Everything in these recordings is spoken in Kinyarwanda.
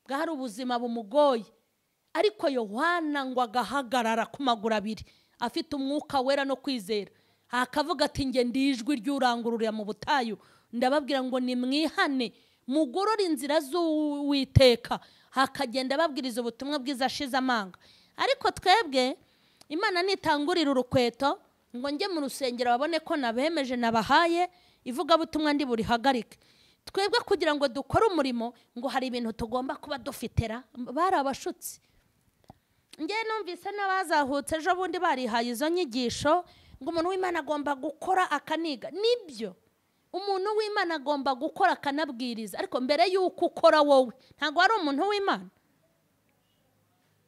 bwari ubuzima bumugoye, ariko Yohana ngo agahagarara ku maguru abiri afite umwuka wera no kwizera, akavuga ati nge ndijwi ry'urangururira mu butayu, ndababwira ngo nimwihane mugorora inzira z'Uwiteka, hakagenda babwiriza ubutumwa bwiza ashize amanga. Ariko twebwe Imana nitangurira urukweto ngo njye mu rusengero babone ko nabemeje nabahaye ivugabutumwa Ndiburihagarike, twebwe kugira ngo dukore umurimo ngo hari ibintu tugomba kuba dufitera, bari abashutsi. Nge numvise n'abazahutse ejo bundi barihaye izo nyigisho ngo umuntu w'Imana agomba gukora akaniga. Nibyo, umuntu w'Imana agomba gukora akanabwiriza, ariko mbere y'uko ukora wowe ntabwo ari umuntu w'Imana.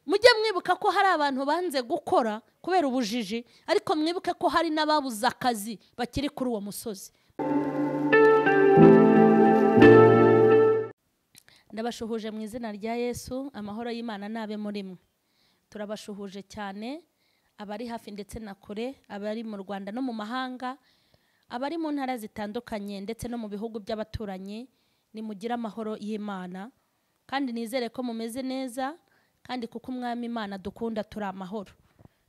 Mujye mwibuka ko hari abantu banze gukora kubera ubujiji, ariko mwibuke ko hari n'ababuze akazi bakiri kuri uwo musozi. Ndabashuhuje mu izina rya Yesu, amahoro y'Imana nabe muri mwe. Turabashuhuje cyane abari hafi ndetse na kure, abari mu Rwanda no mu mahanga, abari mu ntara zitandukanye ndetse no mu bihugu by'abaturanyi. Nimugira amahoro y'Imana, kandi nizere ko mumeze neza, kandi kuko umwami Imana dukunda turi amahoro.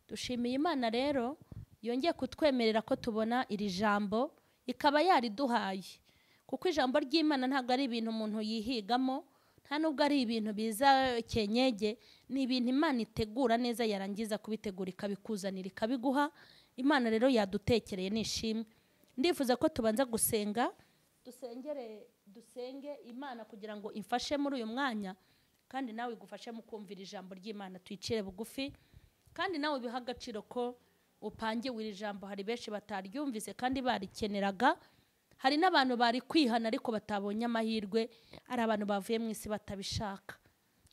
Dushimiye Imana rero yongeye kutwemerera ko tubona iri jambo, ikaba yariduhaye, kuko ijambo ry'Imana ntabwo ari ibintu umuntu yihigamo, nta nubwo ari ibintu biza kenyege, ni ibintu Imana itegura neza, yarangiza kubitegura ikabikuzanira ikabiguha. Imana rero yadutekereye nishimwe. Ndifuza ko tubanza gusenga, dusenge Imana kugira ngo imfashe muri uyu mwanya, kandi nawe igufashe mu kumvira ijambo ry'Imana. Twicire bugufi, kandi nawe biha agaciro ko upangiwe iri jambo. Hari benshi bataryumvise kandi barikeneraga, hari n'abantu bari kwihana ariko batabonye amahirwe, hari abantu bavuye mu isi batabishaka.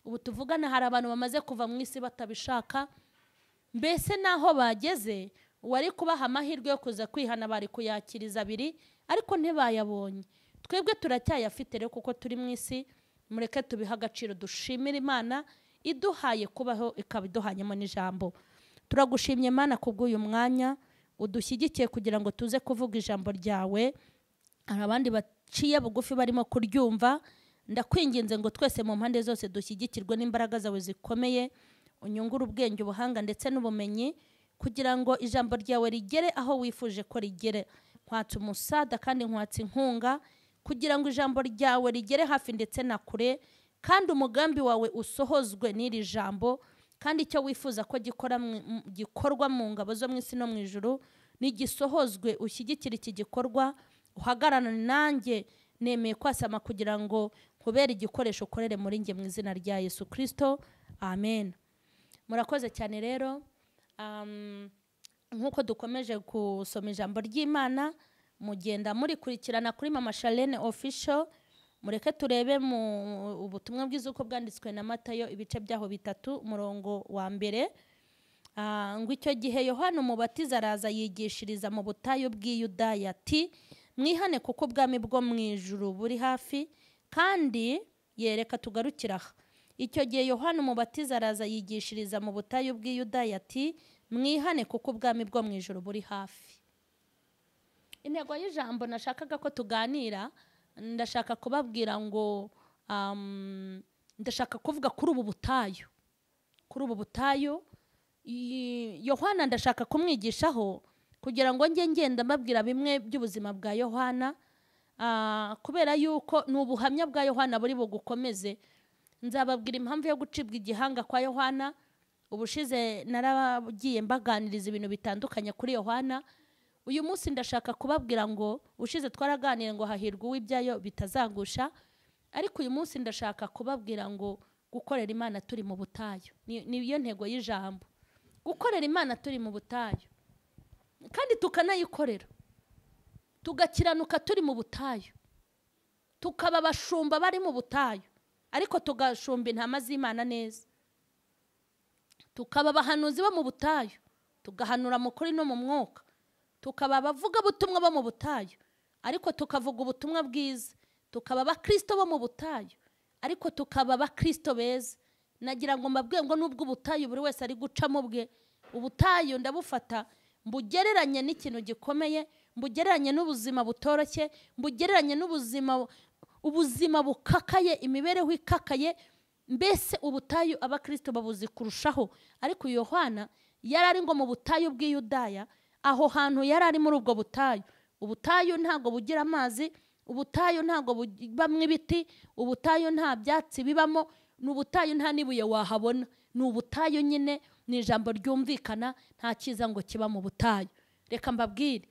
Ubu tuvugana hari abantu bamaze kuva mu isi batabishaka, mbese naho bageze wari kubaha amahirwe yo kuza kwihana bari kuyakiriza abiri, ariko ntibayabonye. Twebwe turacyayafite rero kuko turi mu isi. Mureke tubiha agaciro, dushimire Imana iduhaye kubaho, ikaba iduhanyemo n'ijambo. Turagushimye Imana kubw'uyu mwanya udushyigikiye kugira ngo tuze kuvuga ijambo ryawe. Hari abandi baciye bugufi barimo kuryumva, ndakwinginze ngo twese mu mpande zose dushyigikirwe n'imbaraga zawe zikomeye, unyungure ubwenge, ubuhanga ndetse n'ubumenyi, kugira ngo ijambo ryawe rigere aho wifuje ko rigere. Nkwatse umusada kandi nkwatse inkunga, kugira ngo ijambo ryawe rigere hafi ndetse na kure, kandi umugambi wawe usohozwe n'iri jambo, kandi icyo wifuza ko gikorwa mu ngabo zo mu isi no mu ijuru nigisohozwe. Ushyigikire iki gikorwa, uhagararane nanjye, nemeye kwasama kugira ngo nkubere igikoresho ukorere muri njye mu izina rya Yesu Kristo, amen. Murakoze cyane rero. Nk'uko dukomeje gusoma ijambo ry'Imana, mugenda murikurikirana kuri Mama Charlene official. Mureke turebe mu ubutumwa bwiza uko bwanditswe na Matayo ibice byaho 3 umurongo wa 1. Ngo icyo gihe Yohana umubatiza araza yigishiriza mu butayu bw'Iyudaya ati, mwihane kuko ubwami bwo mu ijuru buri hafi. Kandi yereka tugarukira aha. Icyo gihe Yohana umubatiza araza yigishiriza mu butayu bw'Iyudaya ati, mwihane kuko ubwami bwo mu ijuru buri hafi. Intego y'ijambo nashakaga ko tuganira, ndashaka kubabwira ngo ndashaka kuvuga kuri ubu butayu. Kuri ubu butayu Yohana ndashaka kumwigishaho, kugira ngo njye ngenda mbabwira bimwe by'ubuzima bwa Yohana, kubera yuko n'ubuhamya bwa Yohana buri bugukomeze. Nzababwira impamvu yo gucibwa igihanga kwa Yohana. Ubushize naragiye mbaganiriza ibintu bitandukanye kuri Yohana. Uyu munsi ndashaka kubabwira ngo ushize twaraganira ngo hahirwa uw'ibyayo bitazagusha, ariko uyu munsi ndashaka kubabwira ngo gukorera Imana turi mu butayu. Niyo ntego y'ijambo, gukorera Imana turi mu butayu, kandi tukanayikorera, tugakiranuka turi mu butayu, tukaba abashumba bari mu butayu, ariko tugashumba intama z'Imana neza, tukaba abahanuzi bo mu butayu, tugahanura mu kuri no mu mwuka, tukaba abavugabutumwa bo mu butayu, ariko tukavuga ubutumwa bwiza, tukaba abakristo bo mu butayu, ariko tukaba abakristo beza. Nagira ngo mbabwiye ngo nubwo ubutayu buri wese ari gucamo bwe, ubutayu ndabufata mbugereranye n'ikintu gikomeye, mbugereranye n'ubuzima butoroshye, mbugereranye n'ubuzima bukakaye, imibereho ikakaye, mbese ubutayu abakristo babuzi kurushaho. Ariko Yohana yari ari ngo mu butayu bw'Iyudaya, aho hantu yari ari muri ubwo butayu. Ubutayu ntago bugira amazi, ubutayu ntago bubamwe ibiti, ubutayu nta byatsi bibamo, n'ubutayu nta nibuye wahabona. Ni ubutayu nyine, ni ijambo ryumvikana, nta kiza ngo kiba mu butayu. Reka mbabwire,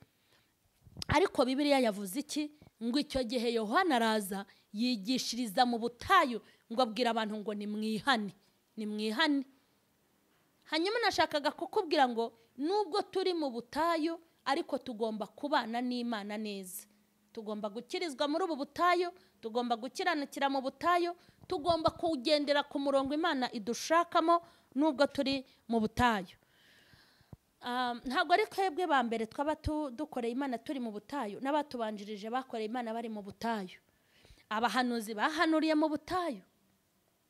ariko Bibiliya yavuze iki? Ngo icyo gihe Yohana araza yigishiriza mu butayu, ngo abwira abantu ngo nimwihane, nimwihane. Hanyuma nashakaga kukubwira ngo nubwo turi mu butayu, ariko tugomba kubana n'Imana neza. Tugomba gukirizwa muri ubu butayu, tugomba gukiranukira mu butayu, tugomba kugendera ku murongo Imana idushakamo nubwo turi mu butayu. Ntabwo ari twebwe ba mbere twaba dukoreye Imana turi mu butayu, n'abatubanjirije bakoreye Imana bari mu butayu. Abahanuzi bahanuriye mu butayu.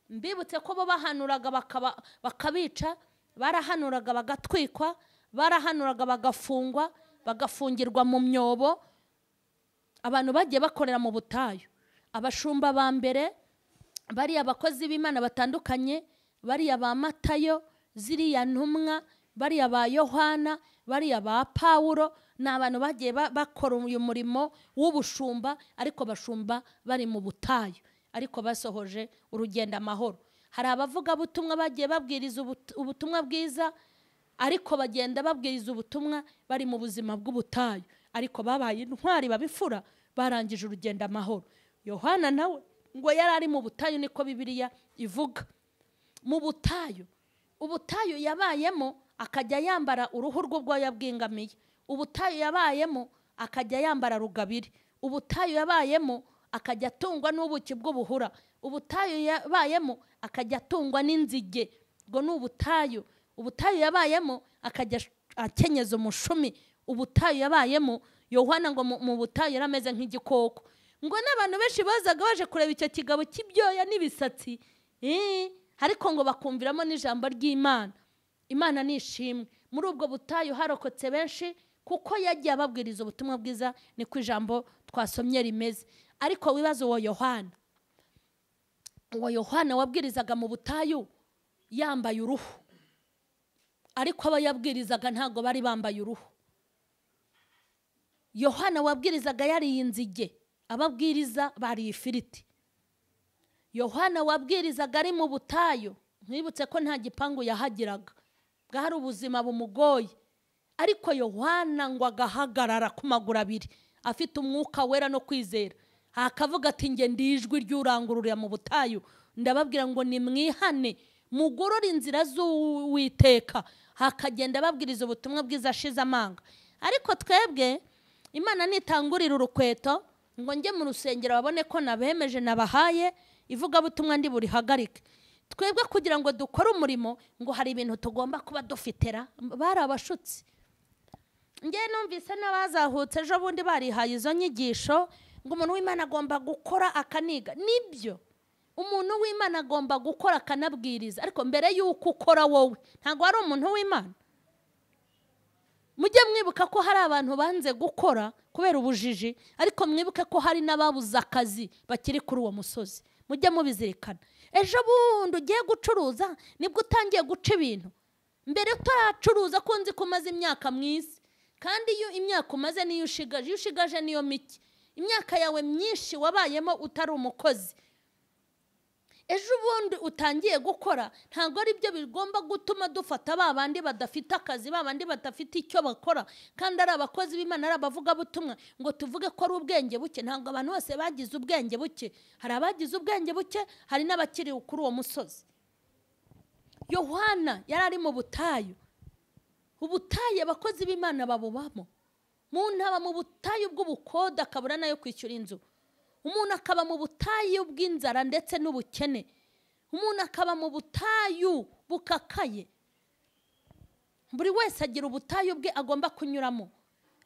Mbibutse ko bo bahanuraga bakabica, barahanuraga bagatwikwa, barahanuraga bagafungwa, bagafungirwa mu myobo. Abantu bagiye bakorera mu butayu. Abashumba ba mbere, bariya abakozi b'Imana batandukanye, bariya ba Matayo, ziriya ntumwa, bariya ba Yohana, bariya ba Pawulo, ni abantu bagiye bakora uyu murimo w'ubushumba, ariko bashumba bari mu butayu, ariko basohoje urugendo amahoro. Hari abavugabutumwa bagiye babwiriza ubutumwa bwiza, ariko bagenda babwiriza ubutumwa bari mu buzima bw'ubutayu, ariko babaye intwari babifura, barangije urugendo amahoro. Yohana nawe ngo yari ari mu butayu, niko Bibiliya ivuga. Mu butayu, ubutayu yabayemo akajya yambara uruhu rw'ubwoya bw'ingamiya. Ubutayu yabayemo akajya yambara rugabire. Ubutayu yabayemo akajya atungwa n'ubuki bw'ubuhura. Ubutayu yabayemo akajya atungwa n'inzige. Ngo ni ubutayu. Ubutayu yabayemo akajya akenyeza umushumi. Ubutayu yabayemo, Yohana ngo mu butayu yarameze nk'igikoko. Ngo n'abantu benshi bazaga baje kureba icyo kigabo cy'ibyoya n'ibisatsi, ariko ngo bakumviramo n'ijambo ry'Imana. Imana nishimwe. Muri ubwo butayu harokotse benshi, kuko yagiye ababwiriza ubutumwa bwiza, niko ijambo twasomye rimeze. Ariko wibaza uwo Yohana wabwirizaga mu butayu yambaye uruhu, ariko aba yabwirizaga ntago bari bambaye uruhu. Yohana wabwirizaga yariye inzige, ababwiriza bariye ifiriti. Yohana wabwirizaga ari mu butayu, mwibutse ko nta gipangu yahagiraga, bwari ubuzima bumugoye. Ariko Yohana ngo agahagarara ku maguru abiri, afite umwuka wera no kwizera, akavuga ati nge ndijwi ry'urangururira mu butayu, ndababwira ngo nimwihane, mugorora inzira z'Uwiteka. Hakagenda babwiriza ubutumwa bwiza ashize amanga. Ariko twebwe Imana nitangurira urukweto ngo njye mu rusengero babone ko nabemeje nabahaye ivugabutumwa Ndiburihagarike. Twebwe kugira ngo dukore umurimo, ngo hari ibintu tugomba kuba dufitera. Bari abashutsi. Nge numvise n'abazahutse ejo bundi barihaye izo nyigisho ngo umuntu w'Imana agomba gukora akaniga. Nibyo, umuntu w'Imana agomba gukora akanabwiriza, ariko mbere y'uko ukora wowe ntabwo ari umuntu w'Imana. Mujye mwibuka ko hari abantu banze gukora kubera ubujiji, ariko mwibuke ko hari n'ababuze akazi bakiri kuri uwo musozi. Mujye mubizirikana. Ejo bundi ugiye gucuruza nibwo utangiye guca ibintu. Mbere utaracuruza ko nzi ko umaze imyaka mwisi, kandi iyo imyaka umaze niyo ushigaje niyo mike. Imyaka yawe myinshi wabayemo utari umukozi. Ejo bundi utangiye gukora, ntabwo ari byo bigomba gutuma dufata babandi badafite akazi, babandi badafite icyo bakora, kandi ari abakozi b'Imana, ari abavugabutumwa, ngo tuvuge ko ari ubwenge buke. Ntabwo abantu bose bagize ubwenge buke. Hari abagize ubwenge buke, hari n'abakiri kuri uwo musozi. Yohana yari ari mu butayu. Ubutayu abakozi b'Imana babubamo. Umuntu aba mu butayu bw'ubukoda akabura nayo kwishyura inzu. Umuntu akaba mu butayu bw'inzara ndetse n'ubukene. Umuntu akaba mu butayu bukakaye. Buri wese agira ubutayu bwe agomba kunyuramo.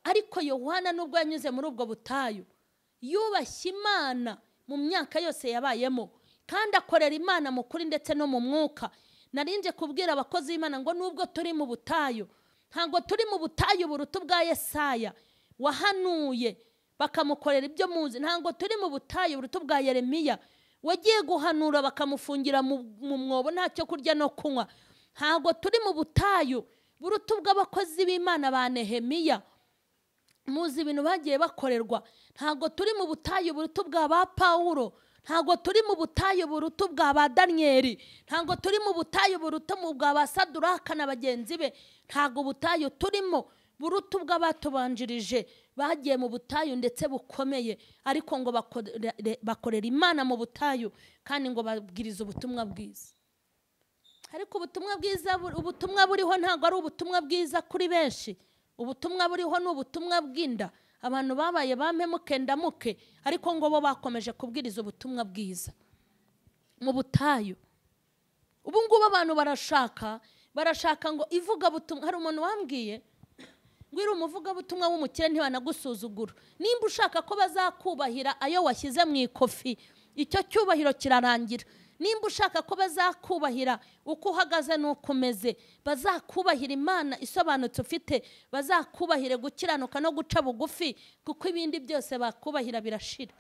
Ariko Yohana nubwo yanyuze muri ubwo butayu, yubashye Imana mu myaka yose yabayemo, kandi akorera Imana mu kuri ndetse no mu mwuka. Narinje kubwira abakozi b'Imana ngo nubwo turi mu butayu, ntabwo turi mu butayu buruta bwa Yesaya wahanuye bakamukorera ibyo muzi. Ntabwo turi mu butayu buruta bwa Yeremiya wagiye guhanura bakamufungira mu mwobo ntacyo kurya no kunywa. Ntago turi mu butayu buruta bw'abakozi b'Imana ba Nehemiya. Muzi ibintu bagiye bakorerwa. Ntago turi mu butayu buruta bwa ba Pawulo. Ntago turi mu butayu buruta bwa ba Daniyeli. Ntago turi mu butayu buruta mu bwa ba Saduraka na bagenzi be. Ntago butayu turimo buruta bw'abatubanjirije bagiye mu butayu ndetse bukomeye, ariko ngo bakorera Imana mu butayu kandi ngo babwiriza ubutumwa bwiza. Ariko ubutumwa buriho ntago ari ubutumwa bwiza kuri benshi. Ubutumwa buriho ni ubutumwa bw'inda. Abantu babaye bampemuke ndamuke, ariko ngo bo bakomeje kubwiriza ubutumwa bwiza mu butayu. Ubu ngubu abantu barashaka ngo ivugabutumwa. Hari umuntu wambwiye ngo iri umuvugabutumwa w'umukire ntibanagusuzugura. Nimba ushaka ko bazakubahira ayo washyize mu ikofi, icyo cyubahiro kirarangira. Nimba ushaka ko bazakubahira uko uhagaze n'uko umeze, bazakubahira Imana isobanutse ufite, bazakubahire gukiranuka no guca bugufi, kuko ibindi byose bakubahira birashira.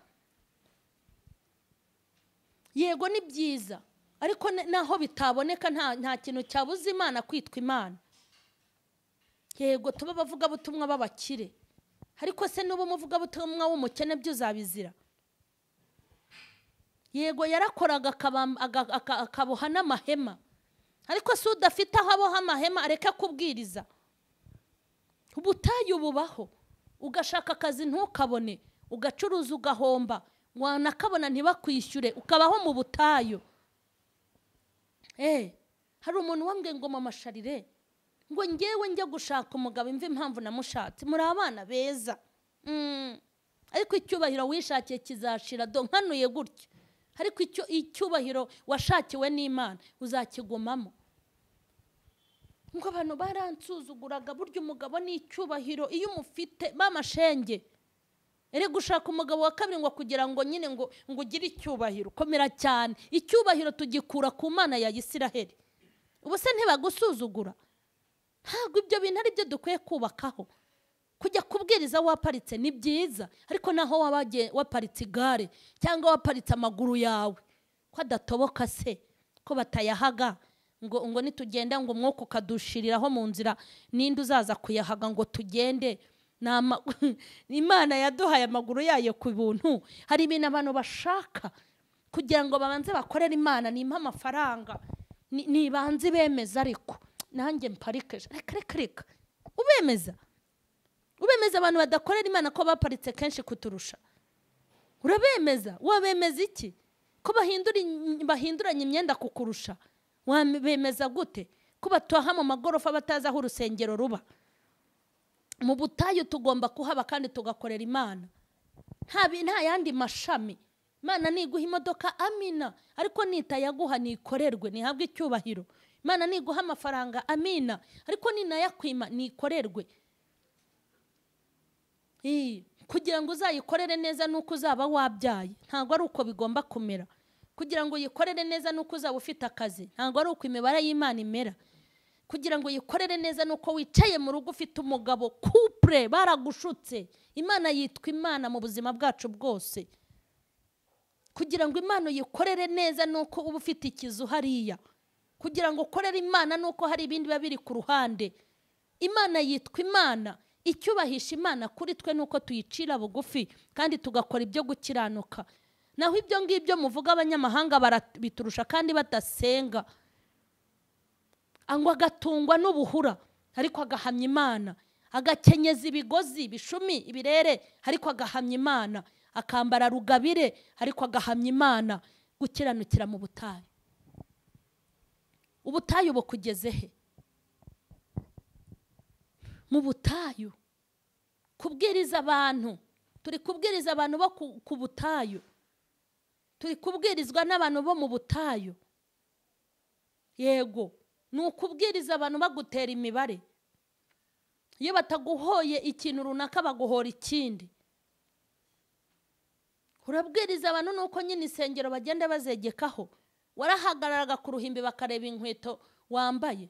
Yego ni byiza, ariko naho bitaboneka nta kintu cyabuza Imana kwitwa Imana. Yego tuba abavugabutumwa b'abakire, ariko se n'ubu umuvugabutumwa w'umukene byo uzabizira? Yego yarakoraga akaboha n'amahema, ariko se udafite aho aboha amahema areka kubwiriza. Ubutayu bubaho, ugashaka akazi ntukabone, ugacuruza ugahomba, wanakabona ntibakwishyure, ukabaho mu butayu. Hari umuntu wambwiye ngo mama Charlene, ngo ngewe njya gushaka umugabo imva impamvu namushatse, muri abana beza, ariko icyubahiro wishakiye kizashira, nkanuye gutya. Ariko icyubahiro washakiwe n'Imana uzakigumamo. Ngo abantu baransuzuguraga, burya umugabo ni icyubahiro iyo umufite bamashenge. Ere gushaka umugabo wa kabiri ngo kugira ngo nyine ngo ugire icyubahiro komera cyane. Icyubahiro tugikura ku Mana ya Isiraheli. Ubu se ntibagusuzugura? Ntabwo ibyo bintu ari byo dukwiye kubakaho. Kujya kubwiriza waparitse ni byiza, ariko naho waparitse igare cyangwa waparitse amaguru yawe, ko adatoboka se, ko batayahaga ngo nitugenda ngo umwuka ukadushiriraho mu nzira, ninde uzaza kuyahaga ngo tugende? Imana yaduhaye amaguru yayo ku buntu. Hari ibintu abantu bashaka kugira ngo babanze bakorere Imana, nimpa amafaranga nibanze bemeza, ariko nanjye mparikeje reka ubemeza abantu badakorera Imana ko baparitse kenshi kuturusha. Urabemeza? Wabemeza iki? Ko bahinduranye imyenda kukurusha, wabemeza gute? Ko batuha mu magorofa batazi aho urusengero ruba. Mu butayu tugomba kuhaba kandi tugakorera Imana. Nta yandi mashami. Imana niguha imodoka, amina, ariko nitayaguha nikorerwe, nihabwe icyubahiro. Imana niguha amafaranga, amina, ariko ninayakwima nikorerwe. Kugira ngo uzayikorere neza nuko uzaba wabyaye, ntabwo ari uko bigomba kumera. Kugira ngo uyikorere neza nuko uzaba ufite akazi, ntabwo ari uko imibare y'Imana imera. Kugira ngo uyikorere neza nuko wicaye mu rugo ufite umugabo, couple baragushutse. Imana yitwa Imana mu buzima bwacu bwose. Kugira ngo Imana uyikorere neza nuko uba ufite ikizu hariya. Kugira ngo ukorere Imana nuko hari ibindi biba biri ku ruhande. Imana yitwa Imana. Icyubahisha Imana kuri twe nuko tuyicira bugufi kandi tugakora ibyo gukiranuka. Naho ibyo ngibyo muvuga abanyamahanga barabiturusha kandi badasenga. Angwa agatungwa n'ubuhura ariko agahamya Imana, agakenyeza ibigozi bishumi ibirere ariko agahamya Imana, akambara rugabire ariko agahamya Imana. Gukiranukira mu butayu. Ubutayu bukugeze he? Mu butayu kubwiriza abantu, turi kubwiriza abantu bo ku butayu, turi kubwirizwa n'abantu bo mu butayu. Yego ni ukubwiriza abantu bagutera imibare. Iyo bataguhoye ikintu runaka baguhora ikindi. Urabwiriza abantu nuko nyine isengero bagenda bazegekaho. Warahagararaga ku ruhimbi bakareba inkweto wambaye,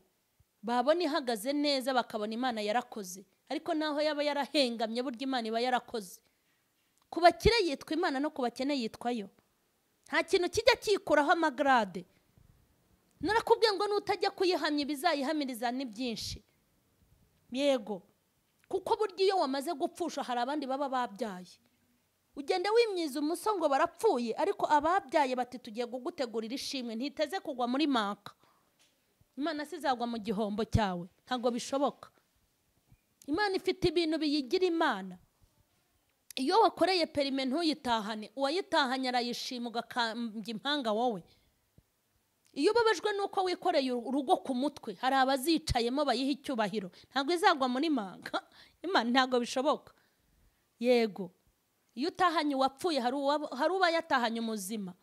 babona ihagaze neza bakabona Imana yarakoze. Ariko naho yaba yarahengamye burya Imana iba yarakoze. Ku bakire yitwa Imana no ku bakene yitwayo. nta kintu kijya kikuraho amagrade. Narakubwiye ngo nutajya kuyihamya ibizayihamiriza ni byinshi. Yego, kuko burya iyo wamaze gupfusha hari abandi baba babyaye. Ugende wimyiza umusongo barapfuye, ariko ababyaye bati tugiye kugutegurira ishimwe, ntiteze kugwa muri maka. Imana sizagwa mu gihombo cyawe, ntago bishoboka. Imana ifite ibintu biyigira Imana. Iyo wakoreye perime ntuyitahane, uwayitahanye arayishima ugakambya impanga wowe. Iyo babajwe nuko wikoreye urugo ku mutwe, hari abazicayemo bayiha icyubahiro, ntago izagwa muri manga. Imana ntago bishoboka. Yego, iyo utahanye wapfuye hari uba yatahanye umuzima.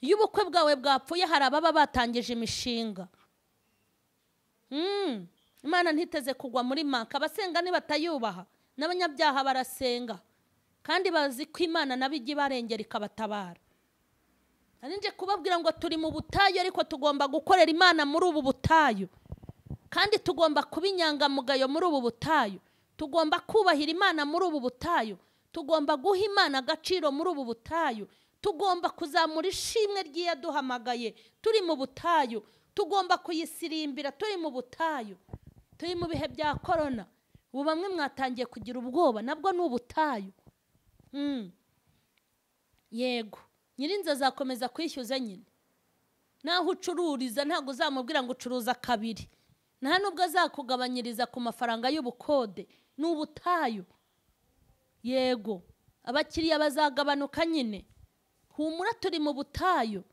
Iyo ubukwe bwawe bwapfuye hari ababa batangije imishinga. Imana ntiteze kugwa muri maka. Abasenga nibatayubaha, n'abanyabyaha barasenga kandi bazi ko Imana nabijya ibarengera ikabatabara. Nje kubabwira ngo turi mu butayu, ariko tugomba gukorera Imana muri ubu butayu, kandi tugomba kuba inyangamugayo muri ubu butayu. Tugomba kubahira Imana muri ubu butayu. Tugomba guha Imana agaciro muri ubu butayu. Tugomba kuzamura ishimwe ry'iyaduhamagaye turi mu butayu. Tugomba kuyisirimbira turi mu butayu. Turi mu bihe bya corona, ubu bamwe mwatangiye kugira ubwoba, nabwo ni ubutayu. Yego, nyirinzi azakomeza kwishyuza nyine. Naho ucururiza ntago uzamubwira ngo ucuruza kabiri, nta nubwo azakugabanyiriza ku mafaranga y'ubukode. Ni ubutayu. Yego, abakiriya bazagabanuka nyine. Humura, turi mu butayu.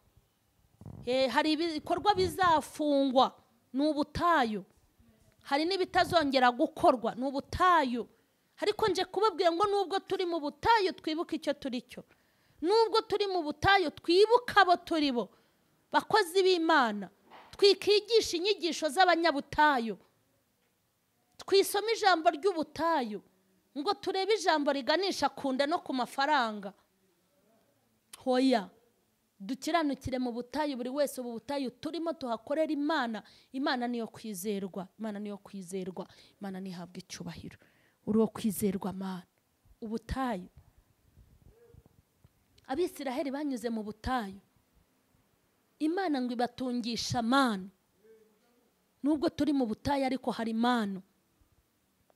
Hari ibikorwa bizafungwa, ni ubutayu. Hari n'ibitazongera gukorwa, ni ubutayu. Ariko nje kubabwira ngo nubwo turi mu butayu twibuke icyo turi cyo. Nubwo turi mu butayu twibuka abo turi bo, bakozi b'Imana. Twikigisha inyigisho z'abanyabutayu, twisoma ijambo ry'ubutayu, ngo turebe ijambo riganisha kunda no ku mafaranga. Hoya, dukiranukire mu butayu, buri wese ubu butayu turimo tuhakorera Imana. Imana niyo kwizerwa, Imana niyo kwizerwa, Imana nihabwa icyubahiro. Uriho kwizerwa Mana. Ubutayu, Abisiraheli banyuze mu butayu, Imana ngo ibatungisha amano. Nubwo turi mu butayu ariko hari imano.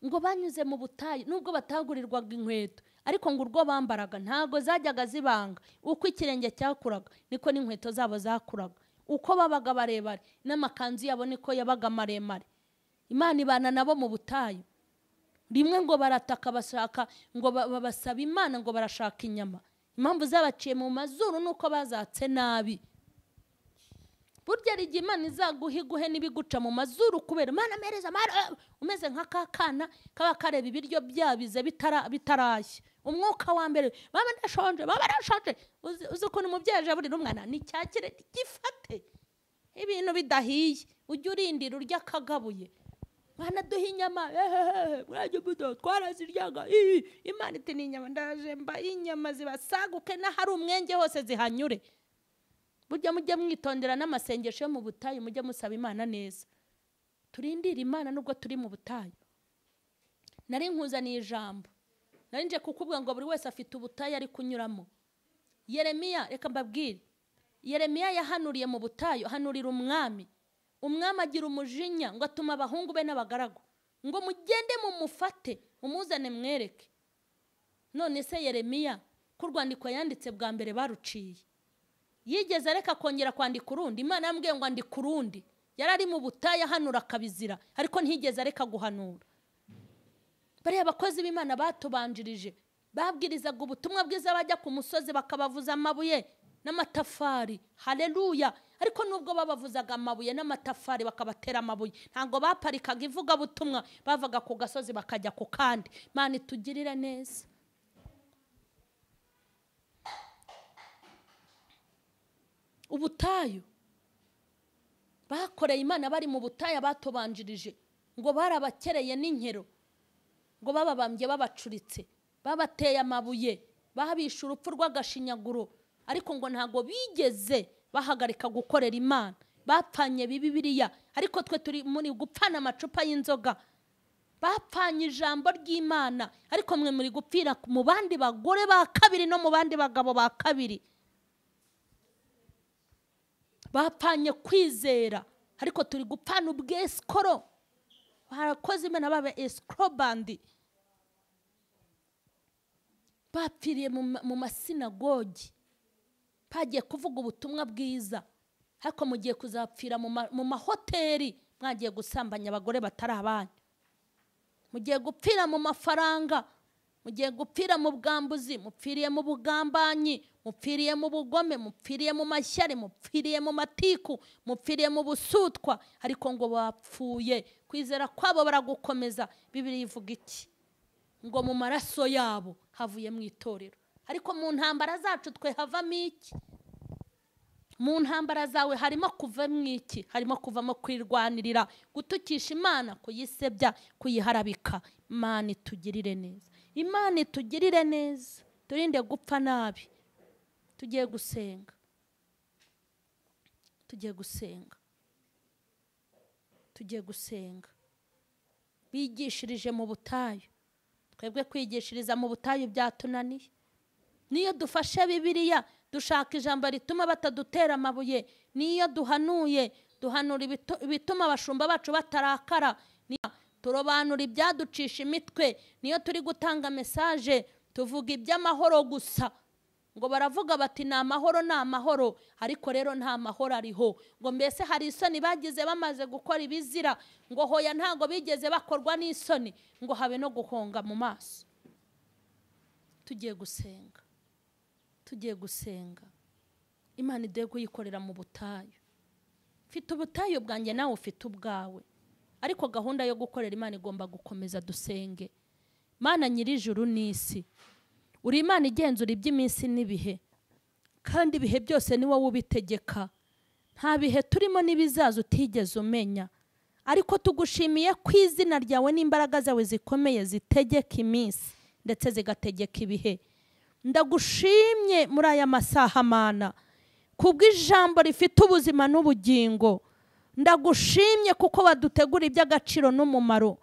Ngo banyuze mu butayu, nubwo batagurirwaga inkweto, ariko ngo urwo bambaraga ntago zajyaga zibanga. Uko ikirenge cyakuraga niko n'inkweto zabo zakuraga. Uko babaga barebare n'amakanzu yabo niko yabaga maremare. Imana ibana nabo mu butayu. Rimwe ngo barataka bashaka, ngo babasaba Imana ngo barashaka inyama. Impamvu zabaciye mu mazuru nuko bazatse nabi. Burya rigi Imana izaguhiguhe n'ibiguca mu mazuru kubera Imana mereza umeze nk'akakana kaba kareba ibiryo byabize bitarashya. Umwuka wa mbere, baba ndashonje, baba ndashonje. Uzi ukuntu umubyeyi buri n'umwana ni cyakire gifate ibintu bidahiye, ujye urindira urya kagabuye. Mwana duha inyama, mwajye budo twaraziryaga. Imana iti ni inyama, ndaje mba inyama zibasaguke na hari umwenge hose zihanyure. Burya mujye mwitondera n'amasengesho yo mu butayu, mujye musaba Imana neza. Turindira Imana nubwo turi mu butayu. Nari nkuzaniye ijambo, nari nje kukubwira ngo buri wese afite ubutayu ari kunyuramo. Yeremiya, reka mbabwire, Yeremiya yahanuriye mu butayu, hanurira umwami. Umwami agira umujinya ngo atuma abahungu be n'abagaragu ngo mugende mumufate umuzane mwereke. None se Yeremiya ku rwandiko yanditse bwa mbere baruciye, yigeze areka kongera kwandika urundi? Imana yambwiye ngo andika urundi. Yarari mu butayu ahanura akabizira, ariko ntiyigeze areka guhanura. Bariya abakozi b'Imana batubanjirije babwirizaga ubutumwa bwiza, bajya ku musozi bakabavuza amabuye n'amatafari. Haleluya! Ariko nubwo babavuzaga amabuye n'amatafari bakabatera amabuye, ntago baparikaga ivugabutumwa, bavaga ku gasozi bakajya ku kandi. Imana itugirire neza. Ubutayu bakoreye Imana bari mu butayu, batubanjirije ngo barabakereye n'inkero, ngo bababambye babacuritse, babateye amabuye, babisha urupfu rw'agashinyaguro, ariko ngo ntago bigeze bahagarika gukorera Imana. Bapfanye Bibiliya, ariko twe turi muri gupfana amacupa y'inzoga. Bapfanye ijambo ry'Imana, ariko mwe muri gupfira mu bandi bagore ba kabiri no mu bandi bagabo ba kabiri. bapanye kwizera ariko turi gupana ubwesikoro. Barakoze Imana babe escrow bandi, bapfiriye mu masinagogi, bagiye kuvuga ubutumwa bwiza, ariko mugiye kuzapfira mu mahoteli, mwagiye gusambanya abagore batari abanyu, mugiye gupfira mu mafaranga, mugiye gupfira mu bwambuzi, mupfiriye mu bugambanyi, mupfiriye mu bugome, mupfiriye mu mashyari, mupfiriye mu matiku, mupfiriye mu busutwa, ariko ngo bapfuye kwizera kwabo baragukomeza. Bibiliya ivuga iki? Ngo mu maraso yabo havuye mu itorero. Ariko mu ntambara zacu twe havamo iki? Mu ntambara zawe harimo kuvamo iki? Harimo kuvamo kwirwanirira, gutukisha Imana, kuyisebya, kuyiharabika. Imana itugirire neza, Imana itugirire neza, turinde gupfa nabi. Tugiye gusenga, tugiye gusenga, tugiye gusenga. Bigishirije mu butayu, twebwe kwigishiriza mu butayu byatunaniye. Niyo dufashe Bibiliya dushaka ijambo rituma batadutera amabuye, niyo duhanuye duhanura ibituma abashumba bacu batarakara, turobanura ibyaducisha imitwe, niyo turi gutanga mesaje tuvuga iby'amahoro gusa. Ngo baravuga bati ni amahoro, ni amahoro, ariko rero nta mahoro ariho. Ngo mbese hari isoni bagize bamaze gukora ibizira? Ngo hoya ntago bigeze bakorwa n'isoni, ngo habe no guhonga mu maso. Tugiye gusenga, tugiye gusenga. Imana igiye kuyikorera mu butayu. Mfite ubutayu bwanjye, nawe ufite ubwawe, ariko gahunda yo gukorera Imana igomba gukomeza. Dusenge. Mana nyir'ijuru n'isi, uri Imana igenzura iby'iminsi n'ibihe, kandi ibihe byose ni wowe ubitegeka. Nta bihe turimo n'ibizaza utigeze umenya, ariko tugushimiye ko izina ryawe n'imbaraga zawe zikomeye zitegeka iminsi ndetse zigategeka ibihe. Ndagushimye muri aya masaha Mana, kubw'ijambo rifite ubuzima n'ubugingo. Ndagushimye kuko badutegura iby'agaciro n'umumaro.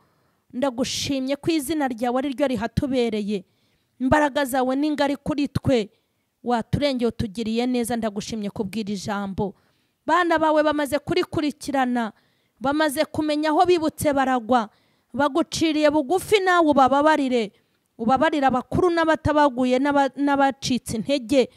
Ndagushimye ko izina ryawe ari ryo rihatubereye. Imbaraga zawe ni ngari kuri twe, waturengeye utugiriye neza. Ndagushimye kubwira ijambo. Bana bawe bamaze kurikurikirana, bamaze kumenya aho bibutse baragwa, baguciriye bugufi, nawe ubababarire. Ubabarira abakuru n'abatabaguye n'abacitse intege,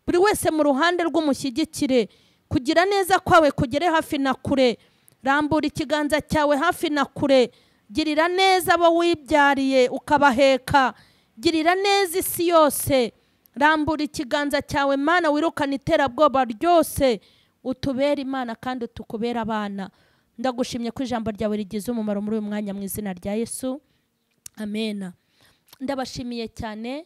buri wese mu ruhande rw'umushyigikire. Kugira neza kwawe kugere hafi na kure. Rambura ikiganza cyawe hafi na kure. Girira neza abo wibyariye ukabaheka. Girira neza isi yose. Rambura ikiganza cyawe Mana, wirukana iterabwoba ryose. Utubere Imana kandi utukubera abana. Ndagushimye ko ijambo ryawe rigize umumaro muri uyu mwanya, mu izina rya Yesu, amena. Ndabashimiye cyane.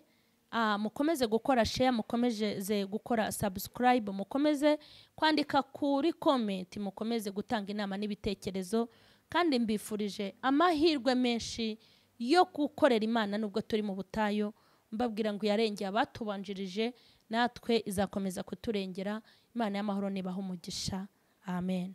Mukomeze gukora share, mukomeze gukora subscribe, mukomeze kwandika kuri comment, mukomeze gutanga inama n'ibitekerezo, kandi mbifurije amahirwe menshi yo gukorera Imana nubwo turi mu butayu. Mbabwira ngo yarengeye abatubanjirije, natwe izakomeza kuturengera. Imana y'amahoro nibahe umugisha. Amen.